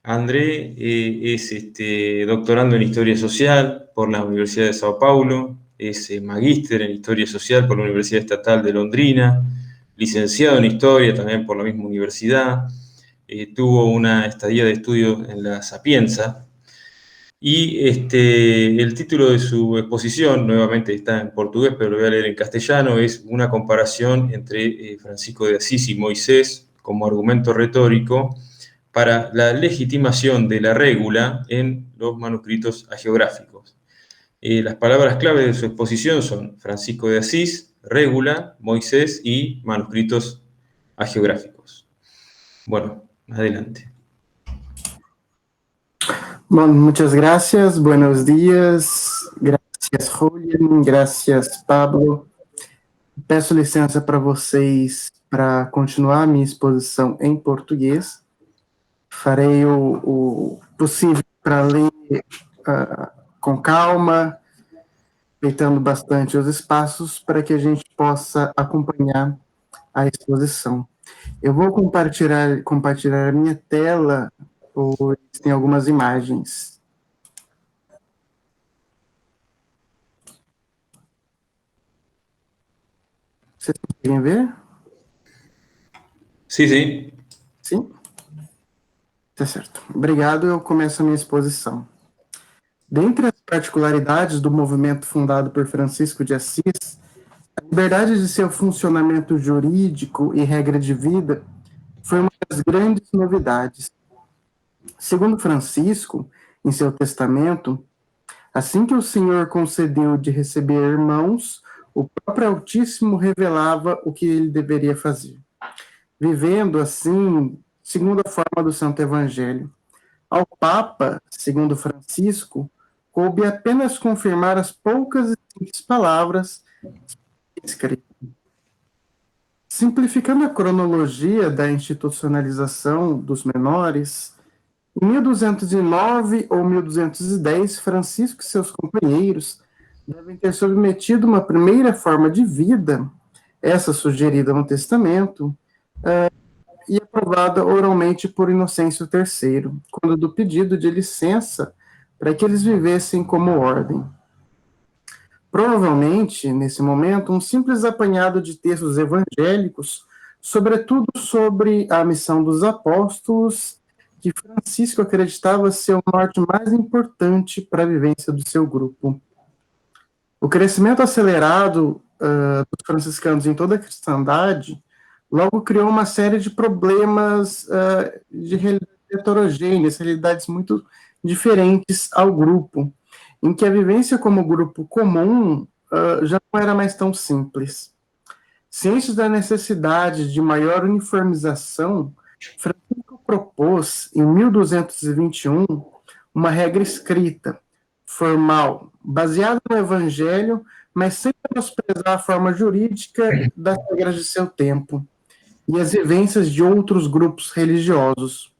André es doctorando en Historia Social por la Universidad de Sao Paulo, es magíster en Historia Social por la Universidad Estatal de Londrina, licenciado en Historia también por la misma universidad, tuvo una estadía de estudio en la Sapienza, y el título de su exposición, nuevamente está en portugués, pero lo voy a leer en castellano, es una comparación entre Francisco de Asís y Moisés como argumento retórico para la legitimación de la régula en los manuscritos hagiográficos. Las palabras clave de su exposición son Francisco de Asís, régula, Moisés y manuscritos hagiográficos. Bueno, adelante. Bom, muchas gracias, buenos días, gracias Julian, gracias Pablo. Peço licença para vocês para continuar a minha exposição em português. Farei o possível para ler com calma, respeitando bastante os espaços para que a gente possa acompanhar a exposição. Eu vou compartilhar a minha tela, pois tem algumas imagens. Vocês conseguem ver? Sim, sim. Sim? Tá certo. Obrigado, eu começo a minha exposição. Dentre as particularidades do movimento fundado por Francisco de Assis, a liberdade de seu funcionamento jurídico e regra de vida foi uma das grandes novidades. Segundo Francisco, em seu testamento, assim que o Senhor concedeu de receber irmãos, o próprio Altíssimo revelava o que ele deveria fazer, vivendo assim, segundo a forma do Santo Evangelho. Ao Papa, segundo Francisco, coube apenas confirmar as poucas e simples palavras escritas. Simplificando a cronologia da institucionalização dos menores, em 1209 ou 1210, Francisco e seus companheiros devem ter submetido uma primeira forma de vida, essa sugerida no testamento, e aprovada oralmente por Inocêncio III, quando do pedido de licença para que eles vivessem como ordem. Provavelmente, nesse momento, um simples apanhado de textos evangélicos, sobretudo sobre a missão dos apóstolos, que Francisco acreditava ser o norte mais importante para a vivência do seu grupo. O crescimento acelerado dos franciscanos em toda a cristandade logo criou uma série de problemas de realidades heterogêneas, realidades muito diferentes ao grupo, em que a vivência como grupo comum já não era mais tão simples. Ciente da necessidade de maior uniformização, Francisco propôs, em 1221, uma regra escrita, formal, baseada no Evangelho, mas sem menosprezar a forma jurídica das regras de seu tempo e as vivências de outros grupos religiosos.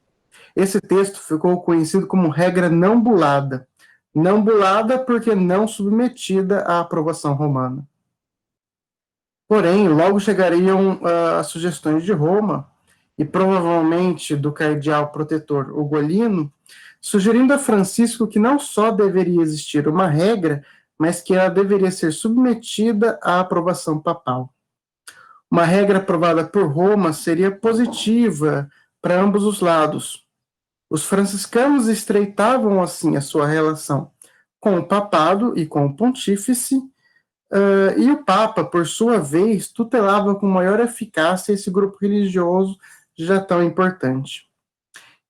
Esse texto ficou conhecido como regra não bulada porque não submetida à aprovação romana. Porém, logo chegariam as sugestões de Roma, e provavelmente do cardeal protetor Ugolino, sugerindo a Francisco que não só deveria existir uma regra, mas que ela deveria ser submetida à aprovação papal. Uma regra aprovada por Roma seria positiva para ambos os lados. Os franciscanos estreitavam, assim, a sua relação com o papado e com o pontífice, e o Papa, por sua vez, tutelava com maior eficácia esse grupo religioso já tão importante.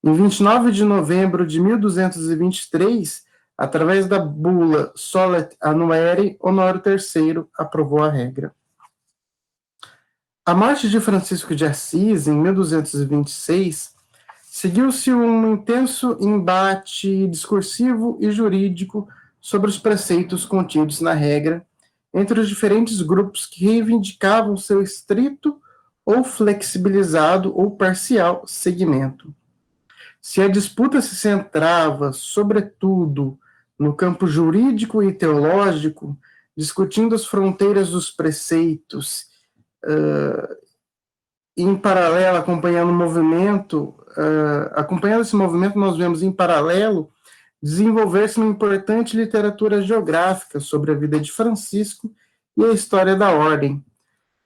Em 29 de novembro de 1223, através da bula Solet Annuarii, Honório III aprovou a regra. A morte de Francisco de Assis, em 1226, seguiu-se um intenso embate discursivo e jurídico sobre os preceitos contidos na regra, entre os diferentes grupos que reivindicavam seu estrito ou flexibilizado ou parcial seguimento. Se a disputa se centrava, sobretudo, no campo jurídico e teológico, discutindo as fronteiras dos preceitos em paralelo, acompanhando esse movimento, nós vemos em paralelo desenvolver-se uma importante literatura geográfica sobre a vida de Francisco e a história da ordem,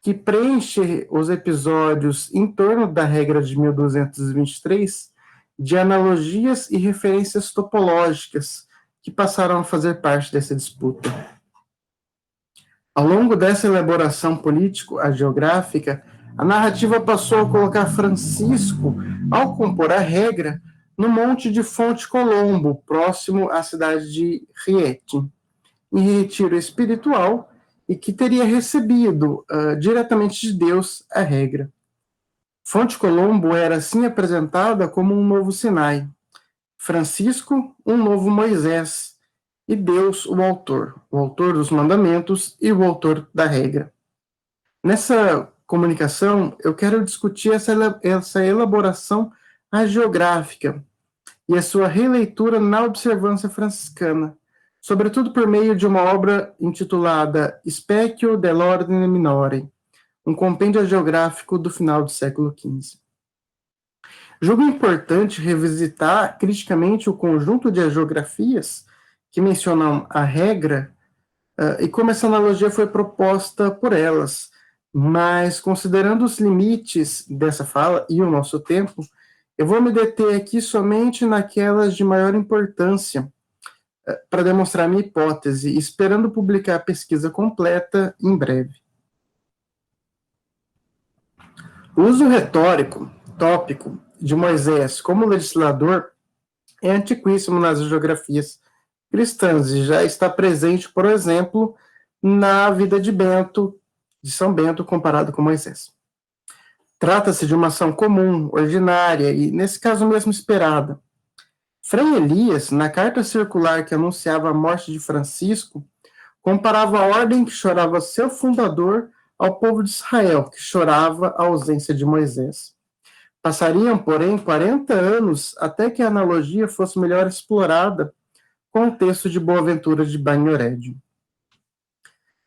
que preenche os episódios em torno da regra de 1223 de analogias e referências topológicas que passaram a fazer parte dessa disputa. Ao longo dessa elaboração político-geográfica, a narrativa passou a colocar Francisco, ao compor a regra, no monte de Fonte Colombo, próximo à cidade de Rieti, em retiro espiritual, e que teria recebido diretamente de Deus a regra. Fonte Colombo era assim apresentada como um novo Sinai, Francisco, um novo Moisés, e Deus, o autor dos mandamentos e o autor da regra. Nessa comunicação, eu quero discutir essa elaboração hagiográfica e a sua releitura na observância franciscana, sobretudo por meio de uma obra intitulada Specchio dell'Ordine Minore, um compêndio geográfico do final do século XV. Julgo importante revisitar criticamente o conjunto de hagiografias que mencionam a regra e como essa analogia foi proposta por elas, mas considerando os limites dessa fala e o nosso tempo, eu vou me deter aqui somente naquelas de maior importância para demonstrar minha hipótese, esperando publicar a pesquisa completa em breve. O uso retórico, tópico, de Moisés como legislador é antiquíssimo nas geografias cristãs e já está presente, por exemplo, na vida de São Bento, comparado com Moisés. Trata-se de uma ação comum, ordinária e, nesse caso mesmo, esperada. Frei Elias, na carta circular que anunciava a morte de Francisco, comparava a ordem que chorava seu fundador ao povo de Israel, que chorava a ausência de Moisés. Passariam, porém, 40 anos até que a analogia fosse melhor explorada com o texto de Boaventura de Bagnoregio.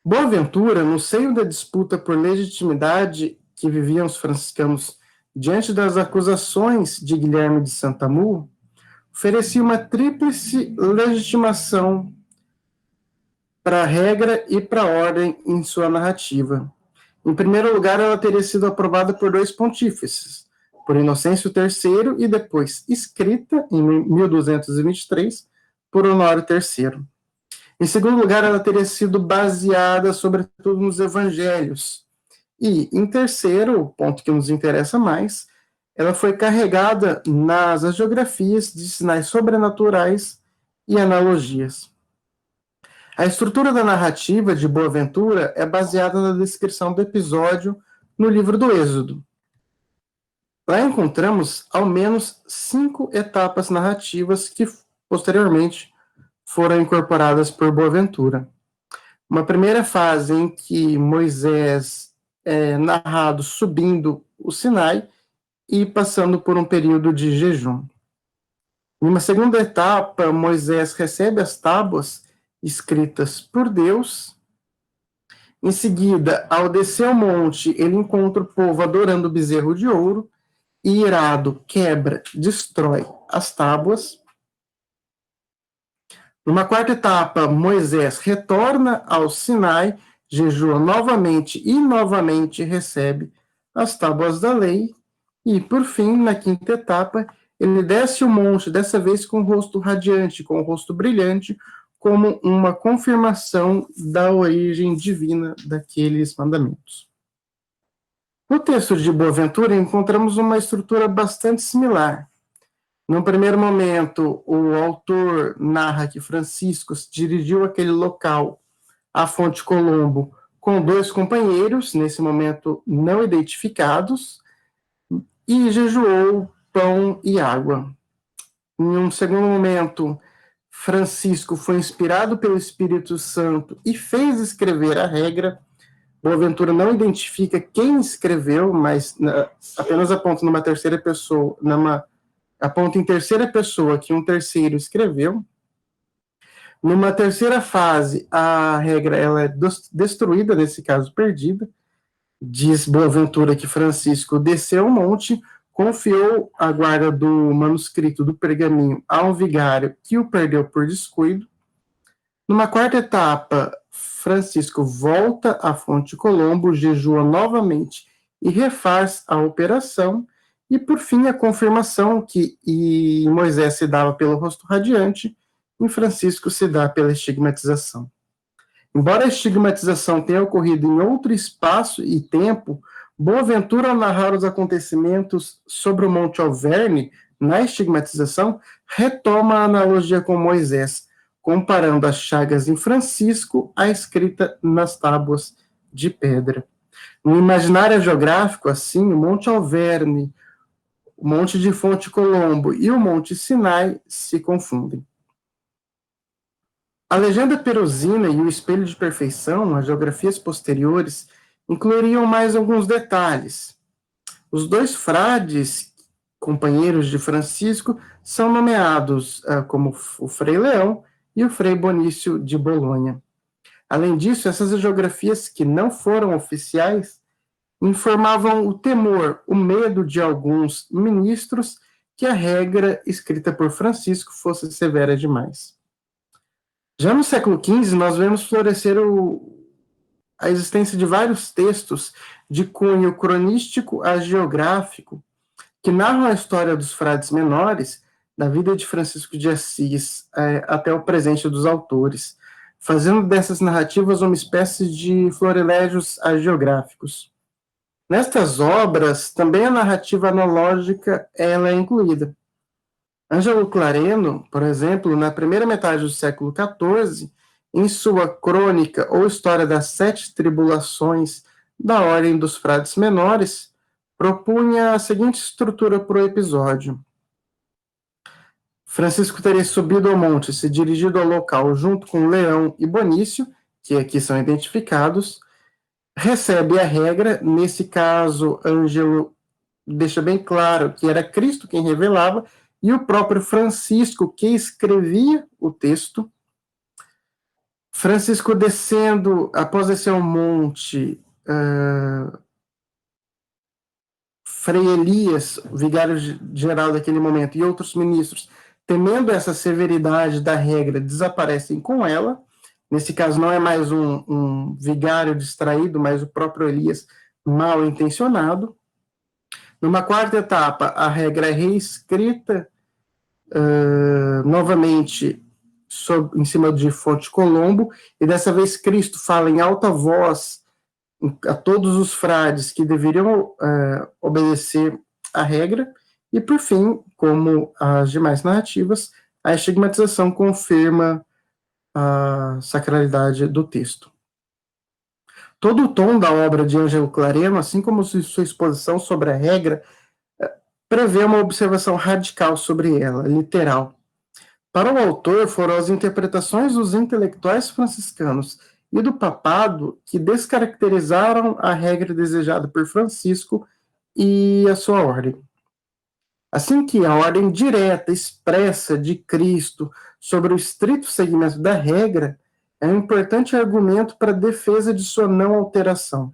Boaventura, no seio da disputa por legitimidade que viviam os franciscanos diante das acusações de Guilherme de Santamur, oferecia uma tríplice legitimação para a regra e para a ordem em sua narrativa. Em primeiro lugar, ela teria sido aprovada por 2 pontífices, por Inocêncio III e depois escrita, em 1223, por Honório III. Em segundo lugar, ela teria sido baseada, sobretudo, nos evangelhos. E, em terceiro, o ponto que nos interessa mais, ela foi carregada nas hagiografias de sinais sobrenaturais e analogias. A estrutura da narrativa de Boaventura é baseada na descrição do episódio no livro do Êxodo. Lá encontramos ao menos 5 etapas narrativas que posteriormente foram incorporadas por Boaventura. Uma primeira fase em que Moisés é narrado subindo o Sinai e passando por um período de jejum. Em uma segunda etapa, Moisés recebe as tábuas escritas por Deus. Em seguida, ao descer ao monte, ele encontra o povo adorando o bezerro de ouro e, irado, quebra, destrói as tábuas. Numa quarta etapa, Moisés retorna ao Sinai, jejua novamente e novamente recebe as tábuas da lei. E, por fim, na quinta etapa, ele desce o monte, dessa vez com o rosto radiante, com o rosto brilhante, como uma confirmação da origem divina daqueles mandamentos. No texto de Boaventura, encontramos uma estrutura bastante similar. Num primeiro momento, o autor narra que Francisco se dirigiu àquele local, à Fonte Colombo, com 2 companheiros, nesse momento não identificados, e jejuou pão e água. Em um segundo momento, Francisco foi inspirado pelo Espírito Santo e fez escrever a regra. Boaventura não identifica quem escreveu, mas apenas aponta numa terceira pessoa, aponta em terceira pessoa que um terceiro escreveu. Numa terceira fase, a regra ela é destruída, nesse caso perdida. Diz Boaventura que Francisco desceu ao monte, confiou a guarda do manuscrito do pergaminho a um vigário que o perdeu por descuido. Numa quarta etapa, Francisco volta à Fonte Colombo, jejua novamente e refaz a operação. E, por fim, a confirmação que em Moisés se dava pelo rosto radiante, em Francisco se dá pela estigmatização. Embora a estigmatização tenha ocorrido em outro espaço e tempo, Boaventura, ao narrar os acontecimentos sobre o Monte Alverne, na estigmatização, retoma a analogia com Moisés, comparando as chagas em Francisco à escrita nas tábuas de pedra. No imaginário geográfico, assim, o Monte Alverne, o Monte de Fonte Colombo e o Monte Sinai se confundem. A legenda Perusina e o espelho de perfeição, as geografias posteriores, incluiriam mais alguns detalhes. Os dois frades, companheiros de Francisco, são nomeados como o Frei Leão e o Frei Bonício de Bolonha. Além disso, essas geografias que não foram oficiais informavam o temor, o medo de alguns ministros que a regra escrita por Francisco fosse severa demais. Já no século XV, nós vemos florescer a existência de vários textos de cunho cronístico a geográfico que narram a história dos frades menores, da vida de Francisco de Assis até o presente dos autores, fazendo dessas narrativas uma espécie de florilégios hagiográficos. Nestas obras, também a narrativa analógica ela é incluída. Ângelo Clareno, por exemplo, na primeira metade do século XIV, em sua crônica ou História das Sete Tribulações da Ordem dos Frades Menores, propunha a seguinte estrutura para o episódio. Francisco teria subido ao monte, se dirigido ao local junto com Leão e Bonício, que aqui são identificados, recebe a regra, nesse caso, Ângelo deixa bem claro que era Cristo quem revelava, e o próprio Francisco que escrevia o texto. Francisco descendo, após descer ao monte, Frei Elias, vigário geral daquele momento, e outros ministros, temendo essa severidade da regra, desaparecem com ela. Nesse caso, não é mais um vigário distraído, mas o próprio Elias mal intencionado. Numa quarta etapa, a regra é reescrita novamente em cima de Fonte Colombo, e dessa vez Cristo fala em alta voz a todos os frades que deveriam obedecer à regra, e por fim, como as demais narrativas, a estigmatização confirma a sacralidade do texto. Todo o tom da obra de Ângelo Clareno, assim como sua exposição sobre a regra, prevê uma observação radical sobre ela, literal. Para o autor, foram as interpretações dos intelectuais franciscanos e do papado que descaracterizaram a regra desejada por Francisco e a sua ordem. Assim que a ordem direta, expressa de Cristo sobre o estrito seguimento da regra é um importante argumento para a defesa de sua não alteração.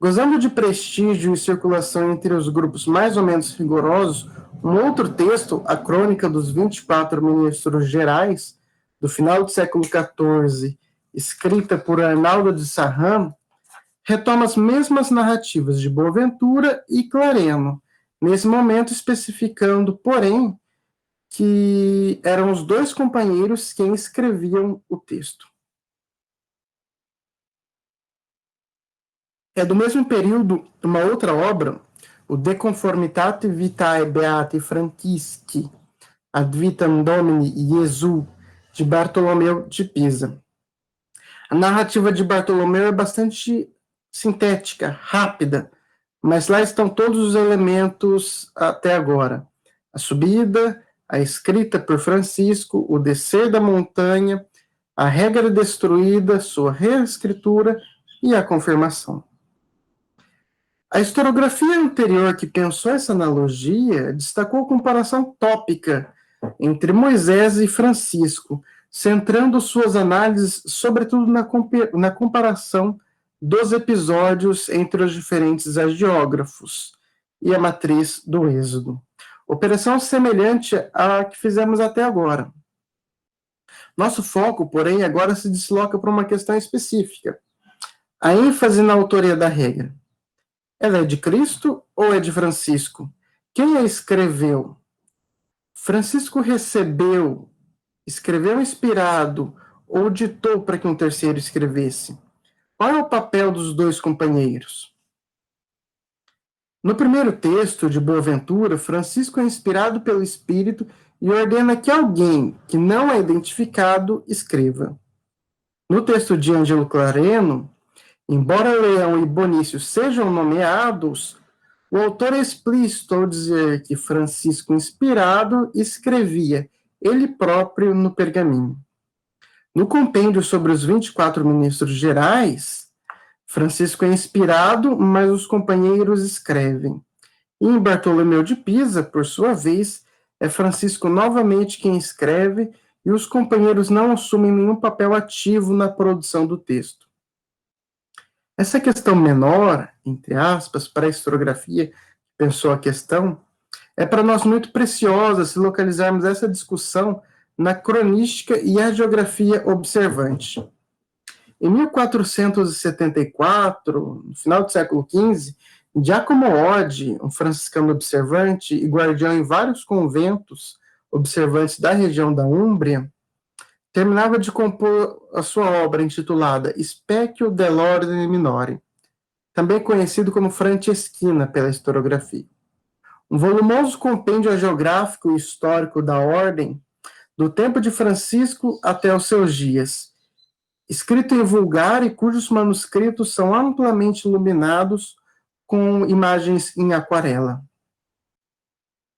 Gozando de prestígio e circulação entre os grupos mais ou menos rigorosos, um outro texto, a Crônica dos 24 Ministros Gerais, do final do século XIV, escrita por Arnaldo de Sarram, retoma as mesmas narrativas de Boaventura e Clareno, nesse momento especificando, porém, que eram os dois companheiros quem escreviam o texto. É do mesmo período uma outra obra, o De Conformitate Vitae Beati Francisci, Ad Vitam Domini Jesu, de Bartolomeu de Pisa. A narrativa de Bartolomeu é bastante sintética, rápida, mas lá estão todos os elementos até agora. A subida, a escrita por Francisco, o descer da montanha, a regra destruída, sua reescritura e a confirmação. A historiografia anterior que pensou essa analogia destacou a comparação tópica entre Moisés e Francisco, centrando suas análises sobretudo na comparação dos episódios entre os diferentes hagiógrafos e a matriz do Êxodo. Operação semelhante à que fizemos até agora. Nosso foco, porém, agora se desloca para uma questão específica. A ênfase na autoria da regra. Ela é de Cristo ou é de Francisco? Quem a escreveu? Francisco recebeu, escreveu inspirado ou ditou para que um terceiro escrevesse? Qual é o papel dos dois companheiros? No primeiro texto de Boaventura, Francisco é inspirado pelo Espírito e ordena que alguém que não é identificado escreva. No texto de Ângelo Clareno, embora Leão e Bonício sejam nomeados, o autor é explícito ao dizer que Francisco, inspirado, escrevia ele próprio no pergaminho. No compêndio sobre os 24 ministros gerais, Francisco é inspirado, mas os companheiros escrevem. E em Bartolomeu de Pisa, por sua vez, é Francisco novamente quem escreve e os companheiros não assumem nenhum papel ativo na produção do texto. Essa questão menor, entre aspas, para a historiografia que pensou a questão, é para nós muito preciosa se localizarmos essa discussão na cronística e a geografia observante. Em 1474, no final do século XV, Giacomo Oddi, um franciscano observante e guardião em vários conventos observantes da região da Úmbria, terminava de compor a sua obra intitulada Specchio dell'Ordine Minore, também conhecido como Franceschina pela historiografia. Um volumoso compêndio geográfico e histórico da ordem, do tempo de Francisco até os seus dias, escrito em vulgar e cujos manuscritos são amplamente iluminados com imagens em aquarela.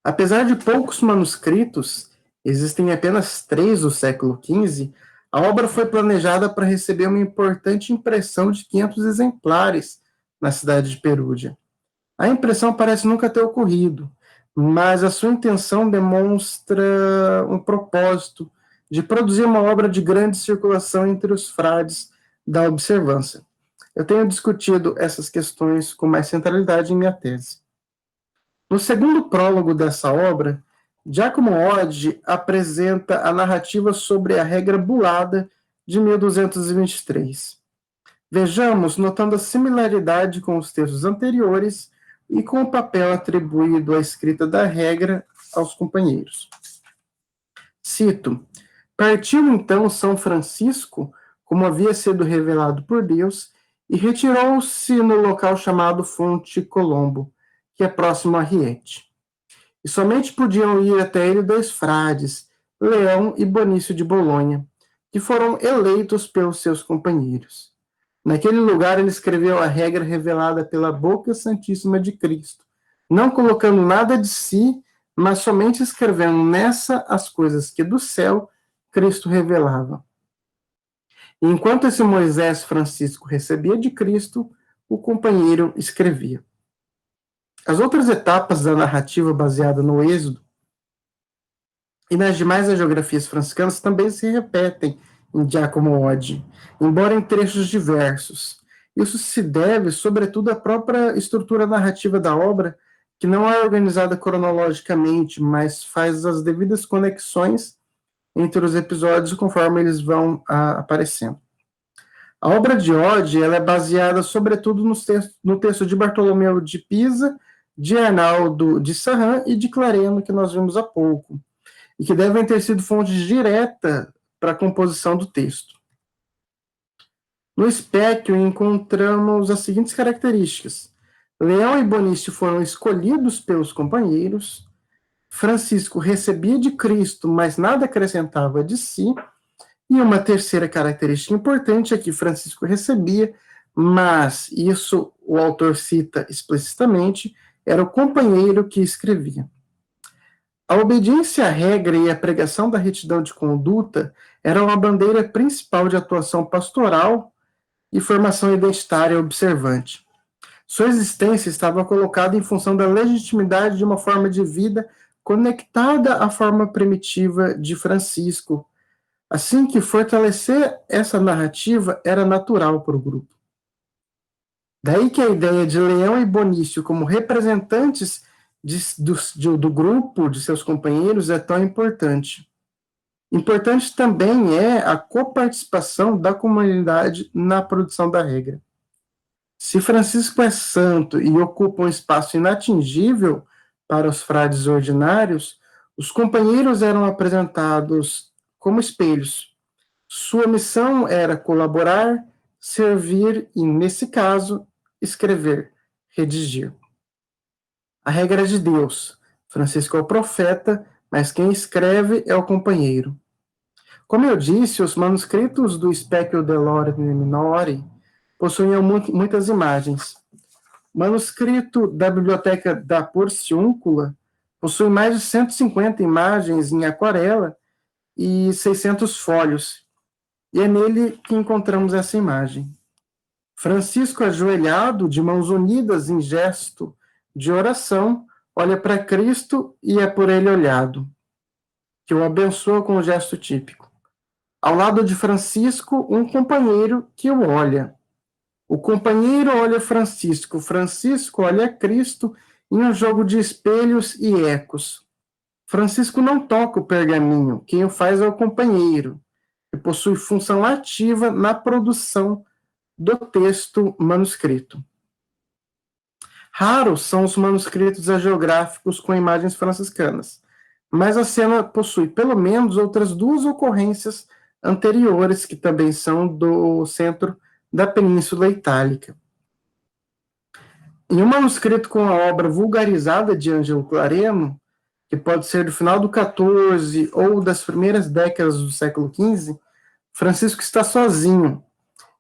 Apesar de poucos manuscritos, existem apenas 3 do século XV, a obra foi planejada para receber uma importante impressão de 500 exemplares na cidade de Perúdia. A impressão parece nunca ter ocorrido, mas a sua intenção demonstra um propósito de produzir uma obra de grande circulação entre os frades da observância. Eu tenho discutido essas questões com mais centralidade em minha tese. No segundo prólogo dessa obra, Giacomo Oddi apresenta a narrativa sobre a regra bulada de 1223. Vejamos, notando a similaridade com os textos anteriores e com o papel atribuído à escrita da regra aos companheiros. Cito: Partiu então São Francisco, como havia sido revelado por Deus, e retirou-se no local chamado Fonte Colombo, que é próximo a Riete. E somente podiam ir até ele 2 frades, Leão e Bonício de Bolonha, que foram eleitos pelos seus companheiros. Naquele lugar ele escreveu a regra revelada pela boca santíssima de Cristo, não colocando nada de si, mas somente escrevendo nessa as coisas que do céu Cristo revelava. E enquanto esse Moisés Francisco recebia de Cristo, o companheiro escrevia. As outras etapas da narrativa baseada no Êxodo e nas demais agiografias franciscanas também se repetem em Giacomo Oddi, embora em trechos diversos. Isso se deve, sobretudo, à própria estrutura narrativa da obra, que não é organizada cronologicamente, mas faz as devidas conexões entre os episódios conforme eles vão aparecendo. A obra de Oddi ela é baseada, sobretudo, no texto de Bartolomeu de Pisa, de Arnaldo de Sarran e de Clareno, que nós vimos há pouco, e que devem ter sido fonte direta para a composição do texto. No Specchio encontramos as seguintes características. Leão e Bonício foram escolhidos pelos companheiros, Francisco recebia de Cristo, mas nada acrescentava de si, e uma terceira característica importante é que Francisco recebia, mas isso o autor cita explicitamente, era o companheiro que escrevia. A obediência à regra e a pregação da retidão de conduta eram a bandeira principal de atuação pastoral e formação identitária observante. Sua existência estava colocada em função da legitimidade de uma forma de vida conectada à forma primitiva de Francisco, assim que fortalecer essa narrativa era natural para o grupo. Daí que a ideia de Leão e Bonício como representantes do grupo de seus companheiros é tão importante. Importante também é a coparticipação da comunidade na produção da regra. Se Francisco é santo e ocupa um espaço inatingível para os frades ordinários, os companheiros eram apresentados como espelhos. Sua missão era colaborar, servir e, nesse caso, escrever, redigir. A regra é de Deus. Francisco é o profeta, mas quem escreve é o companheiro. Como eu disse, os manuscritos do Specchio dell'Ordine Minori possuíam muitas imagens. O manuscrito da Biblioteca da Porciúncula possui mais de 150 imagens em aquarela e 600 folhos, e é nele que encontramos essa imagem. Francisco, ajoelhado, de mãos unidas em gesto de oração, olha para Cristo e é por ele olhado, que o abençoa com o gesto típico. Ao lado de Francisco, um companheiro que o olha. O companheiro olha Francisco, Francisco olha Cristo em um jogo de espelhos e ecos. Francisco não toca o pergaminho, quem o faz é o companheiro, que possui função ativa na produção do texto manuscrito. Raros são os manuscritos hagiográficos com imagens franciscanas, mas a cena possui pelo menos outras duas ocorrências anteriores que também são do centro da Península Itálica. Em um manuscrito com a obra vulgarizada de Ângelo Clareno, que pode ser do final do XIV ou das primeiras décadas do século XV, Francisco está sozinho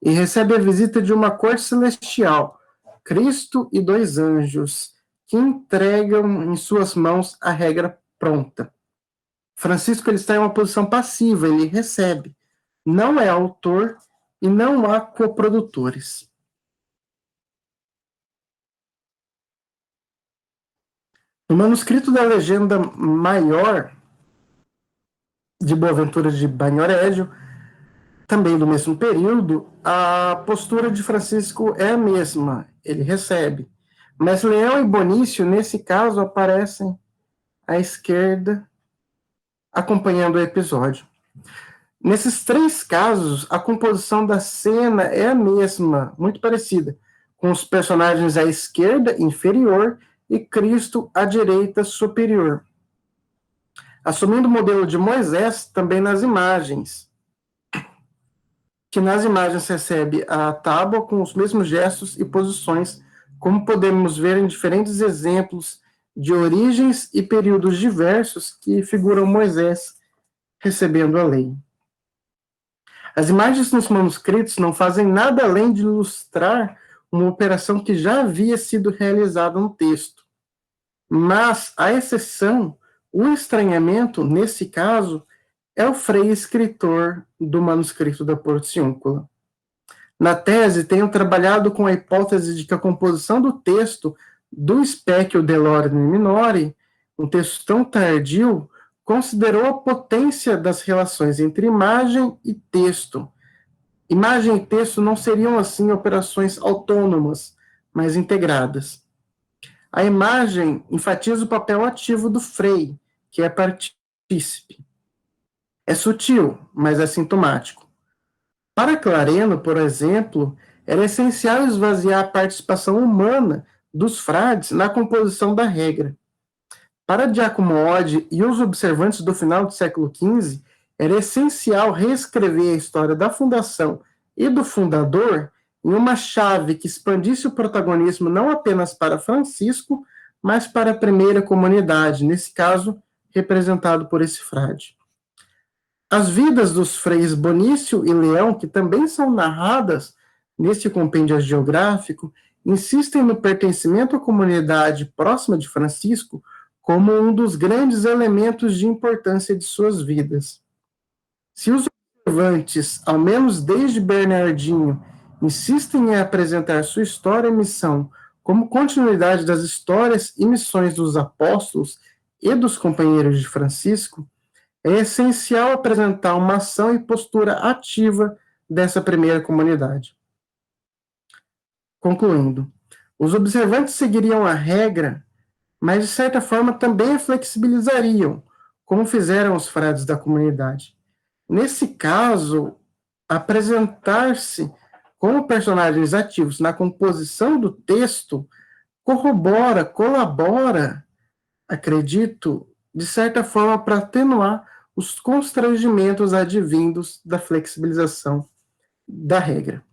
e recebe a visita de uma corte celestial, Cristo e dois anjos, que entregam em suas mãos a regra pronta. Francisco ele está em uma posição passiva, ele recebe, não é autor e não há coprodutores. No manuscrito da Legenda Maior de Boaventura de Bagnoregio, também do mesmo período, a postura de Francisco é a mesma, ele recebe. Mas Leão e Bonício, nesse caso, aparecem à esquerda, acompanhando o episódio. Nesses três casos, a composição da cena é a mesma, muito parecida, com os personagens à esquerda, inferior, e Cristo à direita, superior. Assumindo o modelo de Moisés, também nas imagens, que nas imagens recebe a tábua com os mesmos gestos e posições, como podemos ver em diferentes exemplos de origens e períodos diversos que figuram Moisés recebendo a lei. As imagens nos manuscritos não fazem nada além de ilustrar uma operação que já havia sido realizada no texto. Mas, à exceção, o estranhamento, nesse caso, é o frei escritor do manuscrito da Porciúncula. Na tese, tenho trabalhado com a hipótese de que a composição do texto do Specchio dell'Ordine Minori, um texto tão tardio, considerou a potência das relações entre imagem e texto. Imagem e texto não seriam, assim, operações autônomas, mas integradas. A imagem enfatiza o papel ativo do frei, que é partícipe. É sutil, mas é sintomático. Para Clareno, por exemplo, era essencial esvaziar a participação humana dos frades na composição da regra. Para Giacomo Oddi e os observantes do final do século XV, era essencial reescrever a história da fundação e do fundador em uma chave que expandisse o protagonismo não apenas para Francisco, mas para a primeira comunidade, nesse caso, representado por esse frade. As vidas dos freis Bonício e Leão, que também são narradas nesse compêndio geográfico, insistem no pertencimento à comunidade próxima de Francisco como um dos grandes elementos de importância de suas vidas. Se os observantes, ao menos desde Bernardinho, insistem em apresentar sua história e missão como continuidade das histórias e missões dos apóstolos e dos companheiros de Francisco, é essencial apresentar uma ação e postura ativa dessa primeira comunidade. Concluindo, os observantes seguiriam a regra, mas de certa forma também a flexibilizariam, como fizeram os frades da comunidade. Nesse caso, apresentar-se como personagens ativos na composição do texto corrobora, colabora, acredito, de certa forma para atenuar os constrangimentos advindos da flexibilização da regra.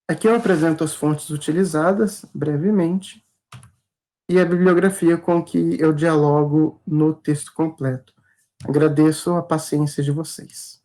Aqui eu apresento as fontes utilizadas, brevemente, e a bibliografia com que eu dialogo no texto completo. Agradeço a paciência de vocês.